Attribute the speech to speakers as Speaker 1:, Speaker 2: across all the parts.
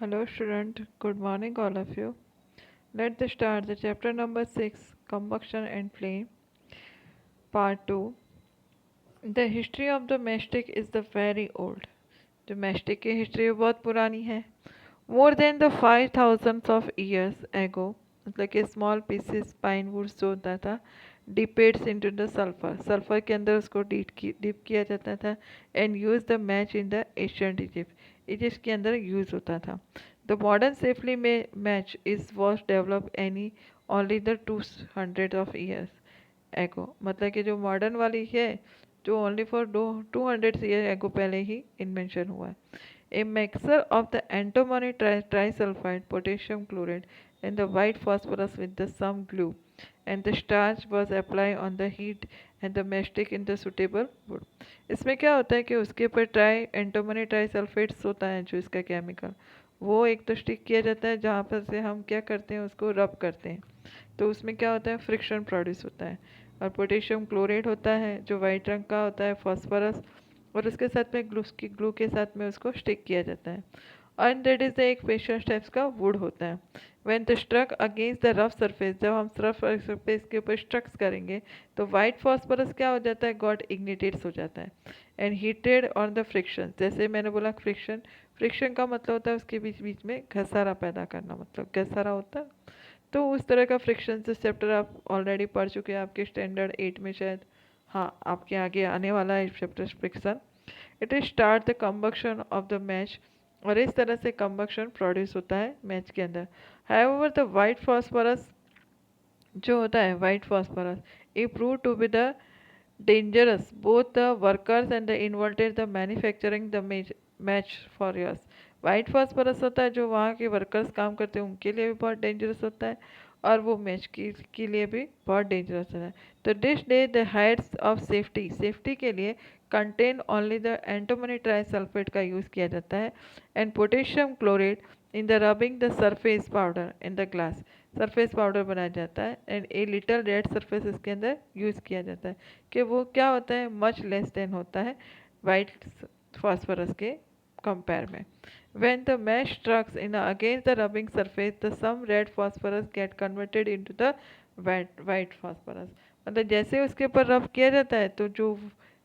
Speaker 1: Hello student, good morning all of you. Let's start the chapter number 6, Combustion and Flame, part 2. The history of the matchstick is the very old. जो matchstick की history बहुत पुरानी है. More than the 5000 of years ago, मतलब कि small pieces pine woods जो होता था डिपेट्स इनटू द सल्फर. सल्फर के अंदर उसको डिप किया जाता था and use the match in the ancient Egypt. Egypt के अंदर यूज होता था. द मॉडर्न सेफली में match is was develop any only the 200 of years ago. मतलब कि जो मॉडर्न वाली है जो ओनली फॉर 200 ईयर एगो पहले ही इन्वेंशन हुआ है. A mixture of the antimony trisulfide, potassium chloride, and the white phosphorus with the some glue, and the starch was applied on the heat and the matchstick in the suitable wood. इसमें क्या होता है कि उसके ऊपर एंटोमनी ट्राइसल्फेट्स होता है जो इसका केमिकल, वो एक तो स्टिक किया जाता है जहाँ पर से हम क्या करते हैं उसको रब करते हैं. तो उसमें क्या होता है फ्रिक्शन प्रोड्यूस होता है. और पोटेशियम क्लोराइड होता है जो वाइट रंग का होता है, फॉस्फोरस, और उसके साथ में ग्लू के साथ में उसको स्टिक किया जाता है. एंड दैट इज एक पेशेंस टाइप्स का वुड होता है. When the struck against the rough surface, जब हम रफ सरफेस के ऊपर स्ट्रक्स करेंगे तो वाइट फॉस्फोरस क्या हो जाता है, गॉट इग्निटेड्स हो जाता है and heated on the friction. जैसे मैंने बोला फ्रिक्शन, फ्रिक्शन का मतलब होता है उसके बीच बीच में घसारा पैदा करना, मतलब घसारा होता है. तो उस तरह का फ्रिक्शन से चैप्टर आप ऑलरेडी पढ़ चुके हैं आपके स्टैंडर्ड 8 में शायद. हाँ, आपके आगे आने वाला है chapter friction. It is start the combustion of the match. और इस तरह से कम्बक्शन प्रोड्यूस होता है मैच के अंदर. हाउएवर द वाइट फॉस्फोरस जो होता है white phosphorus a prove to be the dangerous both the workers and the inverted the manufacturing the match for years. White phosphorus होता है जो वहाँ के वर्कर्स काम करते हैं उनके लिए भी बहुत डेंजरस होता है और वो मैच के लिए भी बहुत डेंजरस होता है. तो this day the Heights of safety, safety के लिए कंटेन ओनली द एंटोमनी ट्राइसल्फेट का यूज़ किया जाता है and potassium chloride in the rubbing the surface powder in the glass. Surface powder बनाया जाता है and a little red surface इसके अंदर यूज़ किया जाता है कि वो क्या होता है मच लेस देन होता है वाइट फॉस्फोरस के कंपेयर में. When the mesh strikes in against the rubbing surface, the some red phosphorus get converted into the white phosphorus. मतलब जैसे उसके ऊपर रब किया जाता है तो जो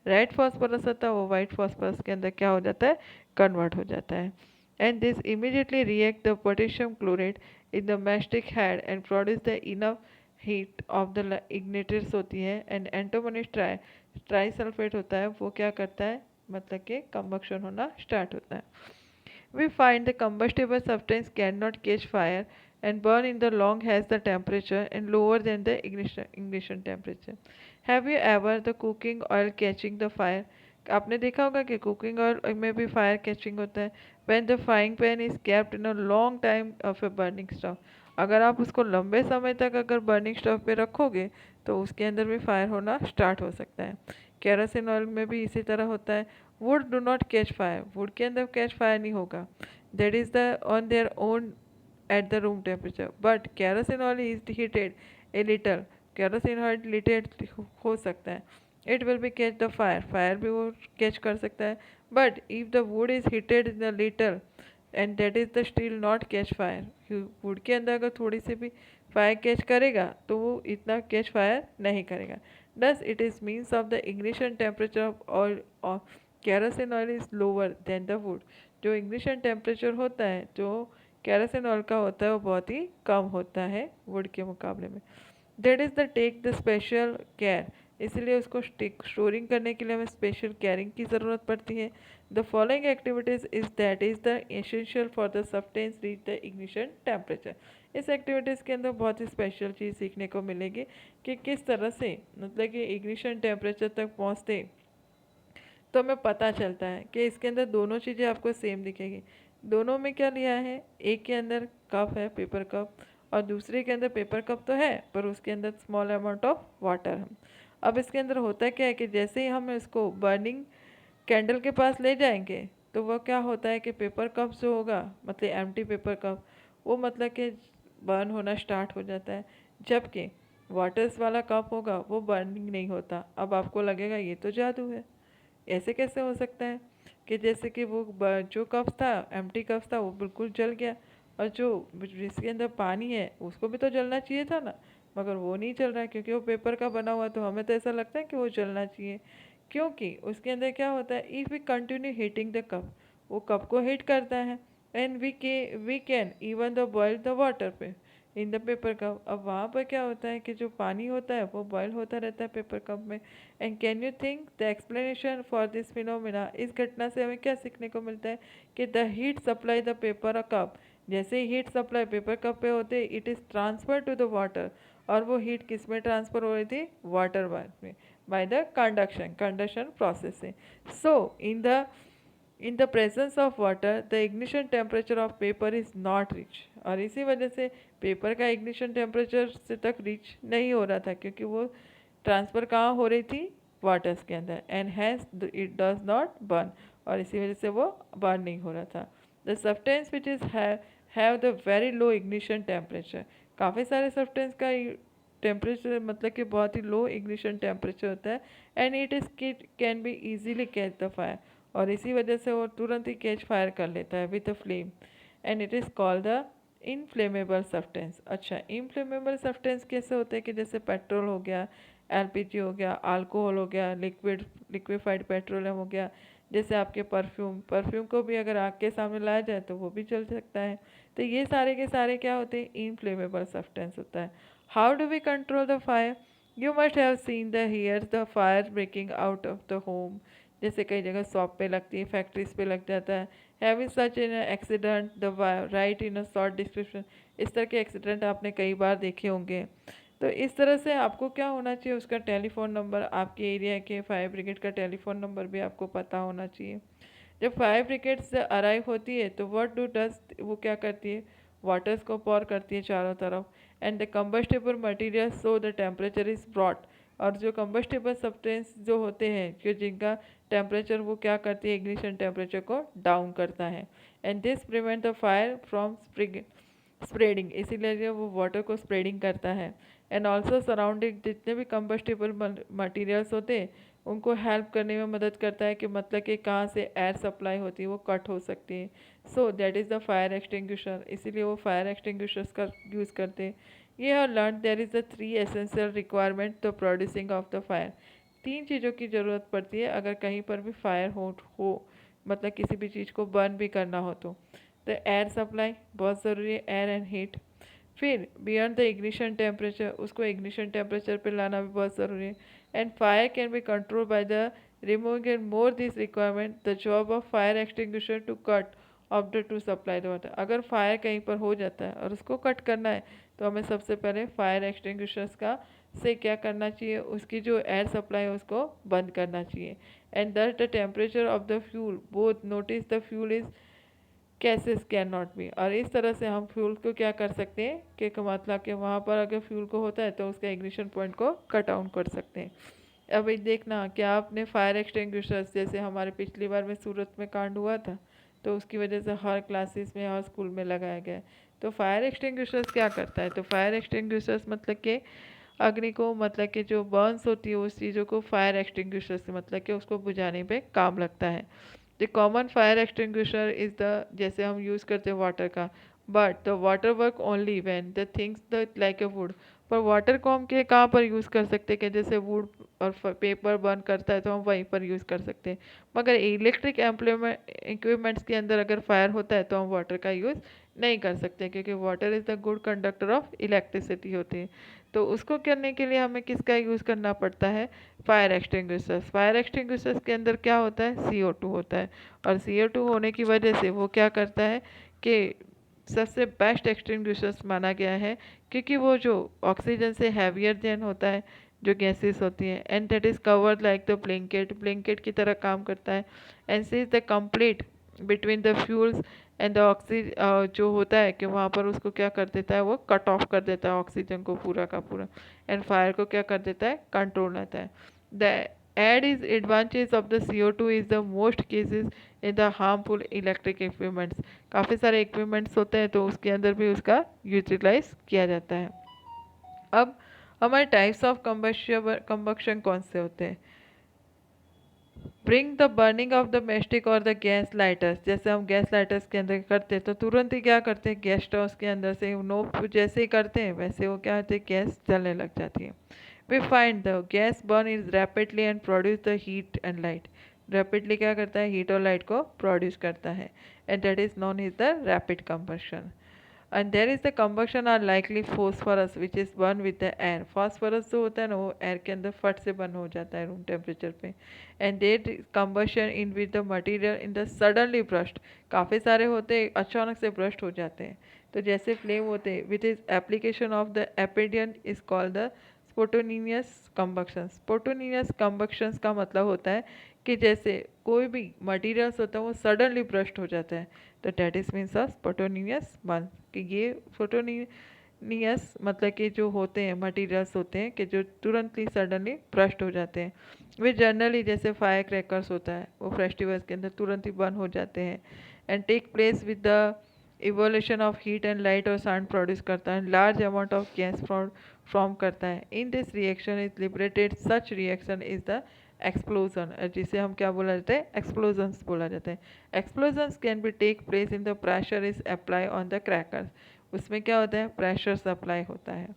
Speaker 1: रेड फॉस्फोरस होता है वो वाइट फॉस्फोरस के अंदर क्या हो जाता है, कन्वर्ट हो जाता है. And this immediately react the potassium chloride in the matchstick head and produce the enough heat of the igniters होती है एंड एंटोमोनी ट्राइसल्फेट होता है वो क्या करता है, मतलब कि कंबक्शन होना स्टार्ट होता है. We find the combustible substance cannot catch fire and burn in the long has the temperature and lower than the ignition temperature. Have you ever the cooking oil catching the fire? आपने देखा होगा कि cooking oil में भी fire catching होता है. When the frying pan is kept in a long time of a burning stove. अगर आप उसको लंबे समय तक अगर बर्निंग स्टोव पे रखोगे तो उसके अंदर भी फायर होना स्टार्ट हो सकता है. केरोसिन ऑयल में भी इसी तरह होता है. Would do not catch fire, would के अंदर कैच फायर नहीं होगा. That is the on their own at the room temperature. But kerosene oil is heated a little, kerosene oil heated हो सकता है. It will be catch the fire, fire भी वो catch कर सकता है. But if the wood is heated in the little and that is the still not catch fire. Would के अंदर अगर थोड़ी सी भी फायर कैच करेगा तो वो इतना कैच फायर नहीं करेगा. Thus, it is means of the ignition temperature of oil of kerosene oil is lower than the wood. जो ignition temperature होता है जो kerosene oil का होता है वो बहुत ही कम होता है wood के मुकाबले में. That is the take the special care. इसलिए उसको स्टोरिंग करने के लिए हमें स्पेशल केयरिंग की ज़रूरत पड़ती है. The following activities is that is the essential for the substance reach the ignition temperature. इस एक्टिविटीज़ के अंदर बहुत ही स्पेशल चीज़ सीखने को मिलेगी कि किस तरह से मतलब कि इग्निशन टेम्परेचर तक पहुँचते तो हमें पता चलता है कि इसके अंदर दोनों चीज़ें आपको सेम दिखेगी. दोनों में क्या लिया है, एक के अंदर कप है पेपर कप और दूसरे के अंदर पेपर कप तो है पर उसके अंदर स्मॉल अमाउंट ऑफ वाटर है. अब इसके अंदर होता क्या है कि जैसे ही हम इसको बर्निंग कैंडल के पास ले जाएंगे तो वह क्या होता है कि पेपर कप जो होगा मतलब एम्प्टी पेपर कप वो मतलब कि बर्न होना स्टार्ट हो जाता है. जबकि वाटर्स वाला कप होगा वो बर्निंग नहीं होता. अब आपको लगेगा ये तो जादू है, ऐसे कैसे हो सकता है. कि जैसे कि वो जो कप था, एम्प्टी कप था, वो बिल्कुल जल गया, और जो जिसके अंदर पानी है उसको भी तो जलना चाहिए था ना, मगर वो नहीं जल रहा है क्योंकि वो पेपर का बना हुआ है। तो हमें तो ऐसा लगता है कि वो जलना चाहिए, क्योंकि उसके अंदर क्या होता है, if we continue heating the cup, वो कप को हीट करता है, and we can even the boil the water पे इन द पेपर कप। अब वहाँ पर क्या होता है कि जो पानी होता है वो बॉयल होता रहता है पेपर कप में। And can you think the explanation for this phenomena, इस घटना से हमें क्या सीखने को मिलता है कि the heat supply the paper cup, जैसे ही हीट सप्लाई पेपर कप पे होते it is transfer to the water, और वो हीट किस में ट्रांसफर हो रही थी, वाटर में, बाय द कंडक्शन प्रोसेस से। So in the presence of water the ignition temperature of paper is not reach, और इसी वजह से पेपर का इग्निशन टेम्परेचर से तक रीच नहीं हो रहा था, क्योंकि वो ट्रांसफ़र कहाँ हो रही थी, वाटर्स के अंदर, and has it does not burn, और इसी वजह से वो बर्न नहीं हो रहा था। The substance which is have the very low ignition temperature, काफ़ी सारे सब्सटेंस का टेम्परेचर मतलब कि बहुत ही लो इग्निशन टेम्परेचर होता है, and it is can be easily catch the fire, और इसी वजह से वो तुरंत ही कैच फायर कर लेता है with the flame, and it is called the inflammable substance. अच्छा, इनफ्लेमेबल सब्सटेंस कैसे होते हैं कि जैसे पेट्रोल हो गया, एलपीजी हो गया, अल्कोहल हो गया, लिक्विफाइड पेट्रोलियम हो गया, जैसे आपके परफ्यूम को भी अगर आग के सामने लाया जाए तो वो भी जल सकता है। तो ये सारे के सारे क्या होते हैं, इनफ्लेमेबल सब्सटेंस होता है। How do we control the fire? You must have seen the here the fire breaking out of the home, जैसे कई जगह शॉप पे लगती है, फैक्ट्रीज पे लग जाता है। Have is such in accident the right in a short description, इस तरह के एक्सीडेंट आपने कई बार देखे होंगे। तो इस तरह से आपको क्या होना चाहिए, उसका टेलीफोन नंबर, आपके एरिया के फायर ब्रिगेड का टेलीफोन नंबर भी आपको पता होना चाहिए। जब फायर ब्रिगेड से अराइव होती है तो व्हाट डू डज, वो क्या करती है, वाटर्स को पॉर करती है चारों तरफ, and the combustible material so the temperature is brought, और जो कंबस्टेबल सब्सटेंस जो होते हैं कि जिनका टेम्परेचर वो क्या करती है, इग्निशन टेम्परेचर को डाउन करता है, and this prevent the fire from spreading, इसीलिए वो वाटर को स्प्रेडिंग करता है। एंड ऑल्सो सराउंडिंग जितने भी कंबस्टेबल मटेरियल्स होते हैं उनको हेल्प करने में मदद करता है, कि मतलब कि कहाँ से एयर सप्लाई होती है वो कट हो सकती है। So that is the fire extinguisher, इसीलिए वो फायर एक्सटिंग्विशर्स का यूज़ करते हैं। ये have learn there is the 3 essential requirement the producing of the fire, 3 चीज़ों की ज़रूरत पड़ती है अगर कहीं पर भी फायर हो मतलब किसी भी चीज़ को बर्न भी करना हो तो एयर सप्लाई बहुत ज़रूरी है, एयर एंड हीट। फिर बियॉन्ड द इग्निशन टेम्परेचर, उसको इग्निशन टेम्परेचर पे लाना भी बहुत ज़रूरी है। And fire can be control by the removing and more this requirement the job of fire extinguisher to cut off the two supply the water. अगर fire कहीं पर हो जाता है और उसको कट करना है तो हमें सबसे पहले फायर एक्सटिंग्विशर्स का से क्या करना चाहिए, उसकी जो एयर सप्लाई है उसको बंद करना चाहिए। And that the temperature of the fuel both notice the fuel is cases can not be, और इस तरह से हम फ्यूल को क्या कर सकते हैं कि मतलब कि वहाँ पर अगर फ्यूल को होता है तो उसका इग्निशन पॉइंट को कट डाउन कर सकते हैं। अब ये देखना क्या आपने फायर एक्सटिंग्विशर्स, जैसे हमारे पिछली बार में सूरत में कांड हुआ था तो उसकी वजह से हर क्लासेस में हर स्कूल में लगाया गया है। तो फायर एक्सटिंग्विशर्स क्या करता है, तो फायर एक्सटिंग्विशर्स मतलब कि अग्नि को मतलब कि जो बर्न्स होती है उस चीज़ों को फायर एक्सटिंग्विशर से मतलब कि उसको बुझाने पे काम लगता है। The common fire extinguisher is the, जैसे हम यूज़ करते हैं वाटर का, but the water work only when the things the like a would, पर वाटर को हम के कहाँ पर यूज़ कर सकते हैं कि जैसे वुड और पेपर बर्न करता है तो हम वहीं पर यूज़ कर सकते हैं, मगर इलेक्ट्रिक इक्विपमेंट्स के अंदर अगर फायर होता है तो हम वाटर का यूज़ नहीं कर सकते, क्योंकि water is the good conductor of electricity होती है। तो उसको करने के लिए हमें किसका यूज़ करना पड़ता है, फायर एक्सटिंग्विशर्स। फायर एक्सटिंग्विशर्स के अंदर क्या होता है, CO2 होता है, और CO2 होने की वजह से वो क्या करता है कि सबसे बेस्ट एक्सटिंग्विशर्स माना गया है, क्योंकि वो जो ऑक्सीजन से हैवियर देन होता है, जो गैसेस होती हैं, and that is covered like the blanket की तरह काम करता है, and see is the complete between the fuels and the oxygen, जो होता है कि वहाँ पर उसको क्या कर देता है, वो कट ऑफ कर देता है ऑक्सीजन को पूरा का पूरा, एंड फायर को क्या कर देता है, कंट्रोल रहता है। The aid is advantage of the CO2 is the most cases in the harmful electric equipments, काफ़ी सारे इक्विपमेंट्स होते हैं तो उसके अंदर भी उसका यूटिलाइज किया जाता है। अब हमारे टाइप्स ऑफ कंबक्शन कौन से होते हैं, bring the burning of the mastic और द गैस लाइटर्स, जैसे हम गैस लाइटर्स के अंदर करते हैं तो तुरंत ही क्या करते हैं, गैस स्टोव के अंदर से नोब जैसे ही करते हैं वैसे वो क्या होते हैं, गैस जलने लग जाती है। We find the gas burn is rapidly and produce the heat and light, rapidly क्या करता है, हीट और लाइट को प्रोड्यूस करता है, and that is known is the rapid combustion. And there is the combustion are likely phosphorus which is burn with the air, phosphorus जो होता है ना वो एयर के अंदर फट से बर्न हो जाता है रूम टेम्परेचर पे। And there combustion in with the material in the suddenly burst, काफ़ी सारे होते हैं अचानक से ब्रस्ट हो जाते हैं, तो जैसे फ्लेम होते हैं which is application of the एपिडियन is called the spontaneous combustion. Spontaneous combustion का मतलब होता है कि जैसे कोई भी मटीरियल्स होता है वो सडनली ब्रस्ट हो जाता है, तो that is means of spontaneous burn, कि ये स्पोटोनियस मतलब कि जो होते हैं मटीरियल्स होते हैं कि जो तुरंत ही सडनली ब्रस्ट हो जाते हैं। वे जनरली जैसे फायर क्रैकर्स होता है वो फेस्टिवल्स के अंदर तुरंत ही बर्न हो जाते हैं, and take place with the evolution of heat and light और साउंड प्रोड्यूस करता है, large amount of gas form करता है। In this reaction is liberated, such reaction is the explosion, जिसे हम क्या बोला जाता है, एक्सप्लोजन्स बोला जाता है। Explosions can be take place in the pressure is apply on the crackers, उसमें क्या होता है, प्रेशर सप्लाई होता है।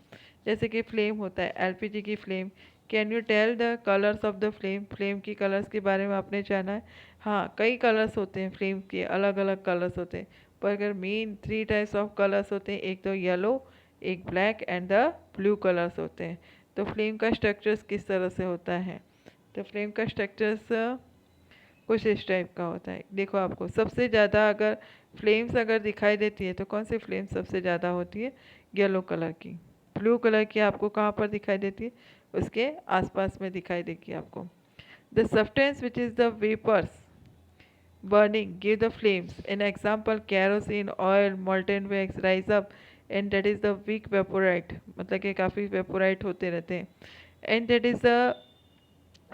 Speaker 1: जैसे कि फ्लेम होता है, एलपीजी की flame, can you tell the colours of the flame, flame की कलर्स के बारे में आपने जाना है। हाँ, कई कलर्स होते हैं फ्लेम के, अलग अलग कलर्स होते हैं, पर अगर मेन 3 टाइप्स ऑफ कलर्स होते हैं, एक तो येलो, एक black and the blue colours होते हैं। तो फ्लेम का स्ट्रक्चर्स किस तरह से होता है, तो फ्लेम का स्ट्रक्चर्स कुछ इस टाइप का होता है। देखो आपको सबसे ज़्यादा अगर फ्लेम्स अगर दिखाई देती है तो कौन सी फ्लेम सबसे ज़्यादा होती है, येलो कलर की। ब्लू कलर की आपको कहाँ पर दिखाई देती है, उसके आसपास में दिखाई देगी आपको। The substance which is the vapours burning give the flames. An example, kerosene, oil, molten wax rise up and that is the weak vaporite, मतलब कि काफ़ी vaporite होते रहते हैं। And that is the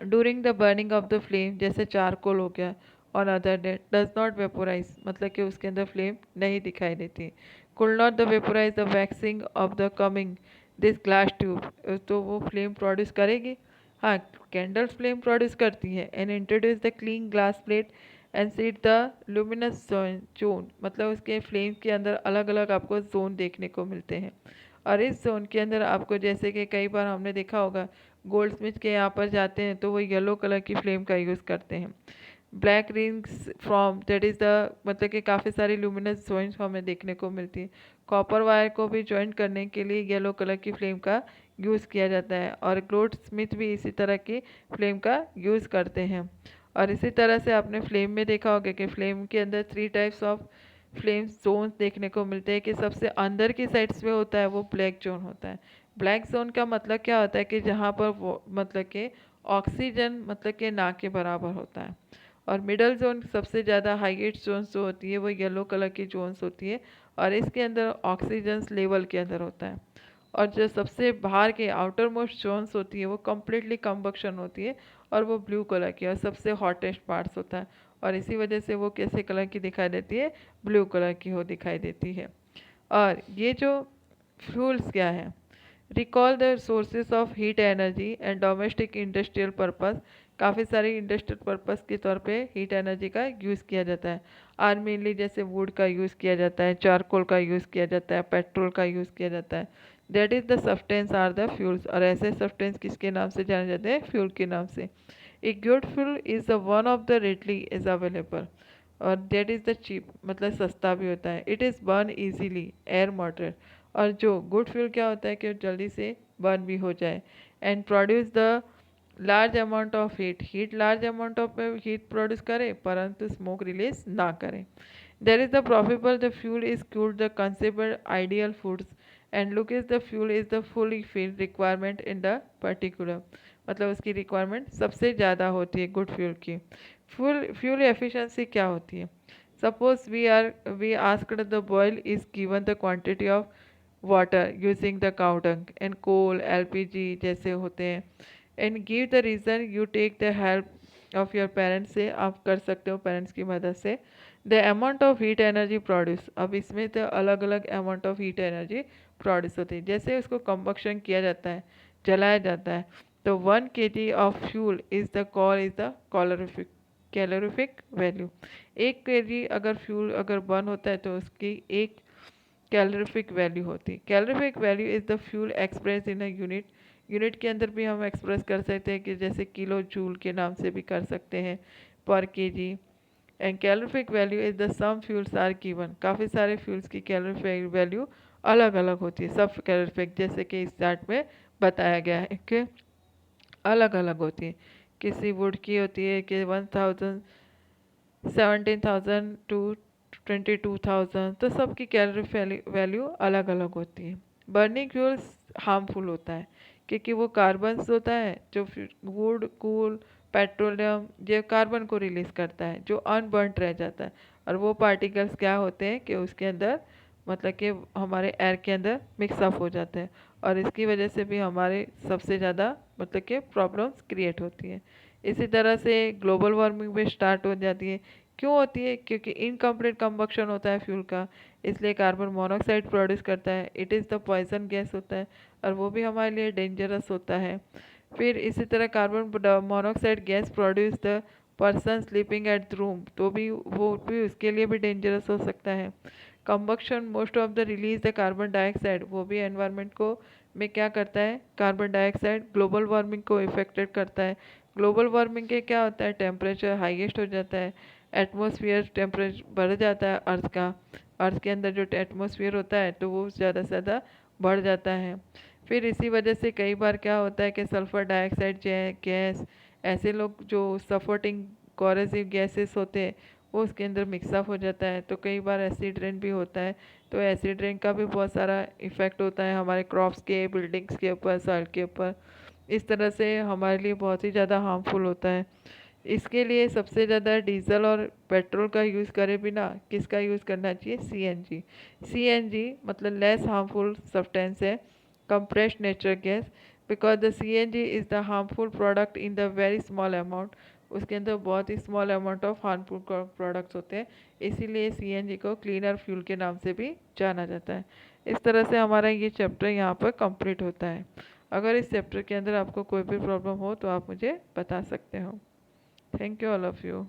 Speaker 1: during the burning of the flame, जैसे charcoal हो गया, on other day does not vaporize, मतलब कि उसके अंदर फ्लेम नहीं दिखाई देती। could not the vaporize the waxing of the coming this glass tube, तो वो फ्लेम प्रोड्यूस करेगी। हाँ, कैंडल फ्लेम प्रोड्यूस करती है। And introduce the clean glass plate and seat the luminous zone, मतलब उसके फ्लेम के अंदर अलग अलग आपको जोन देखने को मिलते हैं। और इस जोन के अंदर आपको जैसे कि कई बार हमने देखा होगा गोल्ड स्मिथ के यहाँ पर जाते हैं तो वो येलो कलर की फ्लेम का यूज़ करते हैं। Black rings from that is the, मतलब कि काफ़ी सारी लुमिनस जॉइंट्स हमें देखने को मिलती है। कॉपर वायर को भी जॉइंट करने के लिए येलो कलर की फ्लेम का यूज़ किया जाता है, और गोल्ड स्मिथ भी इसी तरह की फ्लेम का यूज़ करते हैं। और इसी तरह से आपने फ्लेम में देखा होगा कि फ्लेम के अंदर 3 टाइप्स ऑफ फ्लेम जोन्स देखने को मिलते हैं, कि सबसे अंदर की साइड्स में होता है वो ब्लैक जोन होता है। ब्लैक जोन का मतलब क्या होता है कि जहाँ पर वो मतलब कि ऑक्सीजन मतलब कि ना के बराबर होता है। और मिडल जोन सबसे ज़्यादा हाईएस्ट जोन्स जो होती है वो येलो कलर की जोन्स होती है, और इसके अंदर ऑक्सीजन लेवल के अंदर होता है। और जो सबसे बाहर के आउटर मोस्ट जोन्स होती है वो कम्प्लीटली कम्बक्शन होती है, और वो ब्लू कलर की और सबसे हॉटेस्ट पार्ट्स होता है, और इसी वजह से वो कैसे कलर की दिखाई देती है, ब्लू कलर की हो दिखाई देती है। और ये जो फ्यूल्स क्या है, recall the sources of heat energy and domestic industrial purpose, काफ़ी सारी इंडस्ट्रियल पर्पस के तौर पे हीट एनर्जी का यूज़ किया जाता है। और मेनली जैसे वुड का यूज़ किया जाता है, चारकोल का यूज़ किया जाता है, पेट्रोल का यूज़ किया जाता है। That is the substance are the fuels, और ऐसे सब्सटेंस किसके नाम से जाने जाते हैं, फ्यूल के नाम से। A good fuel is the one of the readily is available, और दैट इज़ द चीप, मतलब सस्ता भी होता है। It is burn easily air moderate, और जो गुड फ्यूल क्या होता है कि जल्दी से बर्न भी हो जाए। And produce the large amount of heat large amount of heat produce करे परंतु स्मोक रिलीज ना करे। There is the profitable the fuel is could the considered ideal foods and look is the fuel is the fully field requirement in the particular, मतलब उसकी requirement सबसे ज़्यादा होती है गुड फ्यूल की। फ्यूल एफिशिएंसी क्या होती है, suppose we asked the boil is given the quantity of water using the cow dung and coal LPG जैसे होते हैं, and give the reason you take the help of your parents से, आप कर सकते हो पेरेंट्स की मदद से। The amount of heat energy produce, अब इसमें तो अलग अलग amount of heat energy produce होती है, जैसे उसको कंबक्शन किया जाता है, जलाया जाता है, तो 1 kg of fuel is the call is the calorific, calorific value. 1 kg अगर फ्यूल अगर बर्न होता है तो उसकी 1 कैलोरीफिक वैल्यू होती है। Calorific value is the fuel express in a unit. Unit के अंदर भी हम एक्सप्रेस कर सकते हैं कि जैसे किलो जूल के नाम से भी कर सकते हैं, per KG. And calorific value is the some fuels are given. काफ़ी सारे फ्यूल्स की कैलोरीफिक वैल्यू अलग अलग होती है, सब कैलोरीफिक, जैसे कि इस चार्ट में बताया गया है कि अलग अलग होती है। किसी वुड की होती है कि 1000 17,000 टू 22,000, तो सबकी कैलोरी वैल्यू अलग अलग होती है। बर्निंग फ्यूल्स हार्मफुल होता है क्योंकि वो कार्बन्स होता है जो वुड, कूल, पेट्रोलियम, ये कार्बन को रिलीज करता है जो अनबर्नड रह जाता है, और वो पार्टिकल्स क्या होते हैं कि उसके अंदर मतलब कि हमारे एयर के अंदर मिक्सअप हो जाते हैं, और इसकी वजह से भी हमारे सबसे ज़्यादा मतलब कि प्रॉब्लम्स क्रिएट होती है। इसी तरह से ग्लोबल वार्मिंग भी स्टार्ट हो जाती है। क्यों होती है? क्योंकि इनकम्प्लीट कंबक्शन होता है फ्यूल का, इसलिए कार्बन मोनोऑक्साइड प्रोड्यूस करता है। It is the poison gas होता है और वो भी हमारे लिए डेंजरस होता है। फिर इसी तरह carbon monoxide gas produce the person sleeping at the room, तो भी वो भी उसके लिए भी डेंजरस हो सकता है। Combustion most of the release the carbon dioxide, वो भी एनवायरनमेंट को में क्या करता है? कार्बन डाइऑक्साइड ग्लोबल वार्मिंग को इफेक्टेड करता है। ग्लोबल वार्मिंग के क्या होता है? टेम्परेचर हाईएस्ट हो जाता है, एटमॉस्फेयर टेम्परेचर बढ़ जाता है अर्थ का, अर्थ के अंदर जो एटमॉस्फेयर होता है तो वो ज़्यादा से ज़्यादा बढ़ जाता है। फिर इसी वजह से कई बार क्या होता है कि सल्फ़र डाइऑक्साइड गैस, ऐसे लोग जो सफोर्टिंग कॉरेसिव गैसेस होते हैं वो उसके अंदर मिक्सअप हो जाता है, तो कई बार एसिड रेन भी होता है। तो एसिड रेन का भी बहुत सारा इफ़ेक्ट होता है हमारे क्रॉप्स के, बिल्डिंग्स के ऊपर, सॉइल के ऊपर। इस तरह से हमारे लिए बहुत ही ज़्यादा हार्मफुल होता है। इसके लिए सबसे ज़्यादा डीजल और पेट्रोल का यूज़ करे बिना किसका यूज़ करना चाहिए? सीएनजी। सीएनजी मतलब लेस हार्मफुल सब्सटेंस है, compressed natural gas, because the CNG is the harmful product in the very small amount. उसके अंदर बहुत ही small amount of harmful products होते हैं, इसीलिए सीएनजी को क्लीनर फ्यूल के नाम से भी जाना जाता है। इस तरह से हमारा ये चैप्टर यहाँ पर कंप्लीट होता है। अगर इस चैप्टर के अंदर आपको कोई भी प्रॉब्लम हो तो आप मुझे बता सकते हो। Thank you all of you.